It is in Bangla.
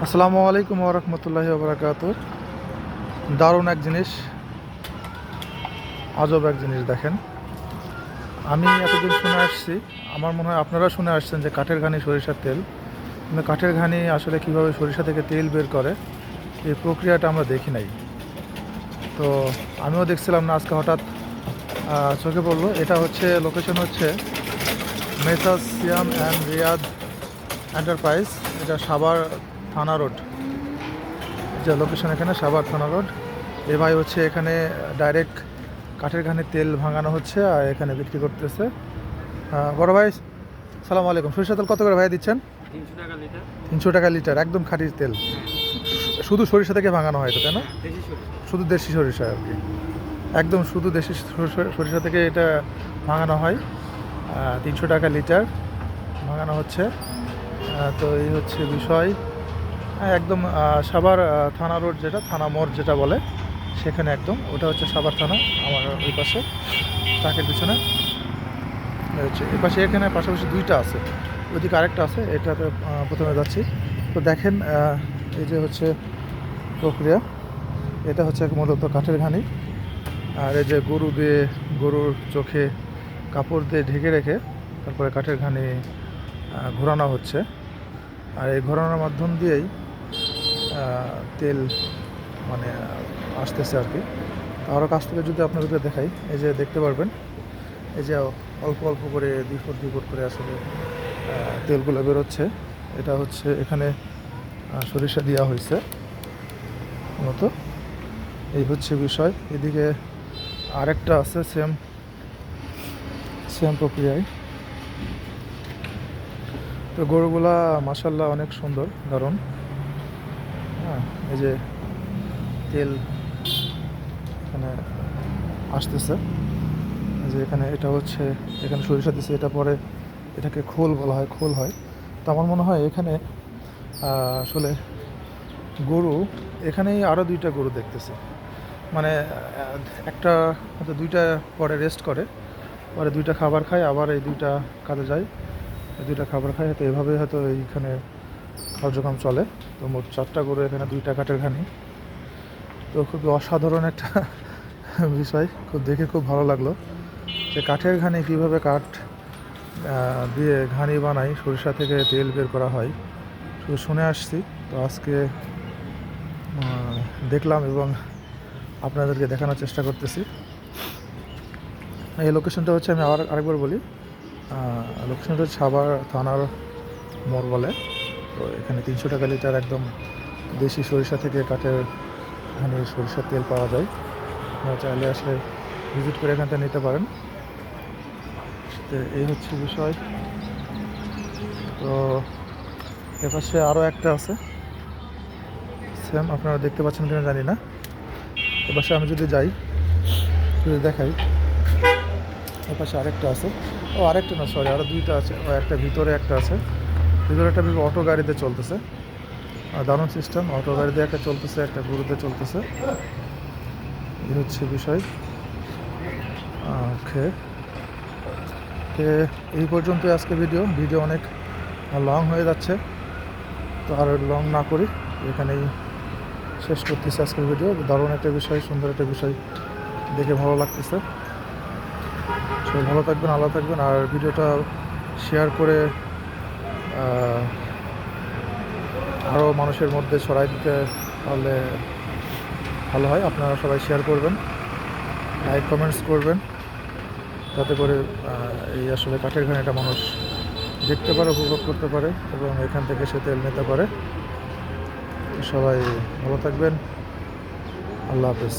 আসসালামু আলাইকুম ওয়া রাহমাতুল্লাহি ওয়া বারাকাতুহু। দারুণ এক জিনিস, আজব এক জিনিস দেখেন। আমি এতদিন শুনে আসছি, আমার মনে হয় আপনারা শুনে আসছেন যে কাঠের ঘানি সরিষার তেল। কিন্তু কাঠের ঘানি আসলে কীভাবে সরিষা থেকে তেল বের করে এই প্রক্রিয়াটা আমরা দেখি নাই। তো আমিও দেখছিলাম না, আজকে হঠাৎ চোখে পড়লো। এটা হচ্ছে লোকেশন হচ্ছে Messrs Siam and Riyad enterprise. এটা সাভার থানা রোড, যে লোকেশন এখানে সাভার থানা রোড। এ ভাই হচ্ছে এখানে ডাইরেক্ট কাঠের ঘানির তেল ভাঙানো হচ্ছে আর এখানে বিক্রি করতেছে। বড় ভাই, সালাম আলাইকুম। সরিষা তেল কত করে ভাই দিচ্ছেন? 300 টাকা লিটার। 300 টাকা লিটার, একদম খাঁটি তেল। শুধু সরিষা থেকে ভাঙানো হয় তো, তাই না? দেশি সরিষা। শুধু দেশি সরিষা আর কি, একদম শুধু দেশি সরিষা থেকে এটা ভাঙানো হয়। 300 টাকা লিটার ভাঙানো হচ্ছে। তো এই হচ্ছে বিষয়। একদম সাভার থানা রোড, যেটা থানা মোড় যেটা বলে, সেখানে একদম ওটা হচ্ছে সাভার থানা। আমার ওই পাশে ট্রাকের পিছনে হচ্ছে, এই পাশে এখানে পাশাপাশি দুইটা আছে, ওইদিকে আরেকটা আছে। এটাতে প্রথমে যাচ্ছি। তো দেখেন, এই যে হচ্ছে প্রক্রিয়া, এটা হচ্ছে মূলত কাঠের ঘানি। আর এই যে গরুর চোখে কাপড় দিয়ে ঢেকে রেখে তারপরে কাঠের ঘানি ঘোরানো হচ্ছে। আর এই ঘোরানোর মাধ্যম দিয়েই তেল মানে আসতেছে আর কি। আরও কাছ থেকে যদি আপনাদেরকে দেখাই, এই যে দেখতে পারবেন, এই যে অল্প অল্প করে দুই ফুট করে আসলে তেলগুলো বেরোচ্ছে। এটা হচ্ছে এখানে সরিষা দেওয়া হয়েছে মতো। এই হচ্ছে বিষয়। এদিকে আরেকটা আছে সেম প্রক্রিয়ায়। তো গরুগুলা মাশাল্লাহ অনেক সুন্দর, দারুণ। হ্যাঁ, এই যে তেল এখানে আসতেছে, যে এখানে এটা হচ্ছে এখানে সরিষা দিচ্ছে, এটা পরে এটাকে খোল বলা হয়, খোল হয়। তো আমার মনে হয় এখানে আসলে গরু, এখানেই আরও দুইটা গরু দেখতেছি, মানে একটা হয়তো দুইটা পরে রেস্ট করে, পরে দুইটা খাবার খায়, আবার এই দুইটা কাজে যায়, এই দুইটা খাবার খায়, হয়তো এভাবে হয়তো এইখানে কার্যক্রম চলে। তো মোট 4টা গরু এখানে, 2টা কাঠের ঘানি। তো খুবই অসাধারণ একটা বিষয়, খুব দেখে খুব ভালো লাগলো যে কাঠের ঘানি কীভাবে কাঠ দিয়ে ঘানি বানাই, সরিষা থেকে তেল বের করা হয়, শুধু শুনে আসছি। তো আজকে দেখলাম এবং আপনাদেরকে দেখানোর চেষ্টা করতেছি। এই লোকেশনটা হচ্ছে, আমি আরেকবার বলি, লোকেশনটা হচ্ছে সাভার থানার মোড় বলে। তো এখানে 300 টাকা লিটার একদম দেশি সরিষা থেকে কাঠের ঘানি সরিষার তেল পাওয়া যায়। আপনারা চাইলে আসলে ভিজিট করে এখান থেকে নিতে পারেন। তো এই হচ্ছে বিষয়। তো এপাশে আরও একটা আছে সেম, আপনারা দেখতে পাচ্ছেন কিনা জানি না। এপাশে আমি যদি যাই, যদি দেখাই, এপাশে আরেকটা আছে। ও আরেকটা না, সরি, আরও দুইটা আছে। ও একটা ভিতরে একটা আছে, ভিতরে একটা অটো গাড়িতে চলতেছে। দারুণ সিস্টেম, অটো গাড়িতে একটা চলতেছে, একটা গরুতে চলতেছে। এই হচ্ছে বিষয়। ওকে, এই পর্যন্তই আজকে ভিডিও অনেক লং হয়ে যাচ্ছে, তো আর লং না করি, এখানেই শেষ করতেছি আজকের ভিডিও। দারুণ একটা বিষয়, সুন্দর একটা বিষয়, দেখে ভালো লাগতেছে। সবাই ভালো থাকবেন, আল্লাহ থাকবেন। আর ভিডিওটা শেয়ার করে আরও মানুষের মধ্যে ছড়াই দিতে পারলে ভালো হয়। আপনারা সবাই শেয়ার করবেন, লাইক কমেন্টস করবেন, যাতে করে এই আসলে কাঠের ঘানিটা মানুষ দেখতে পারে, উপভোগ করতে পারে এবং এখান থেকে সে তেল নিতে পারে। সবাই ভালো থাকবেন, আল্লাহ হাফেজ।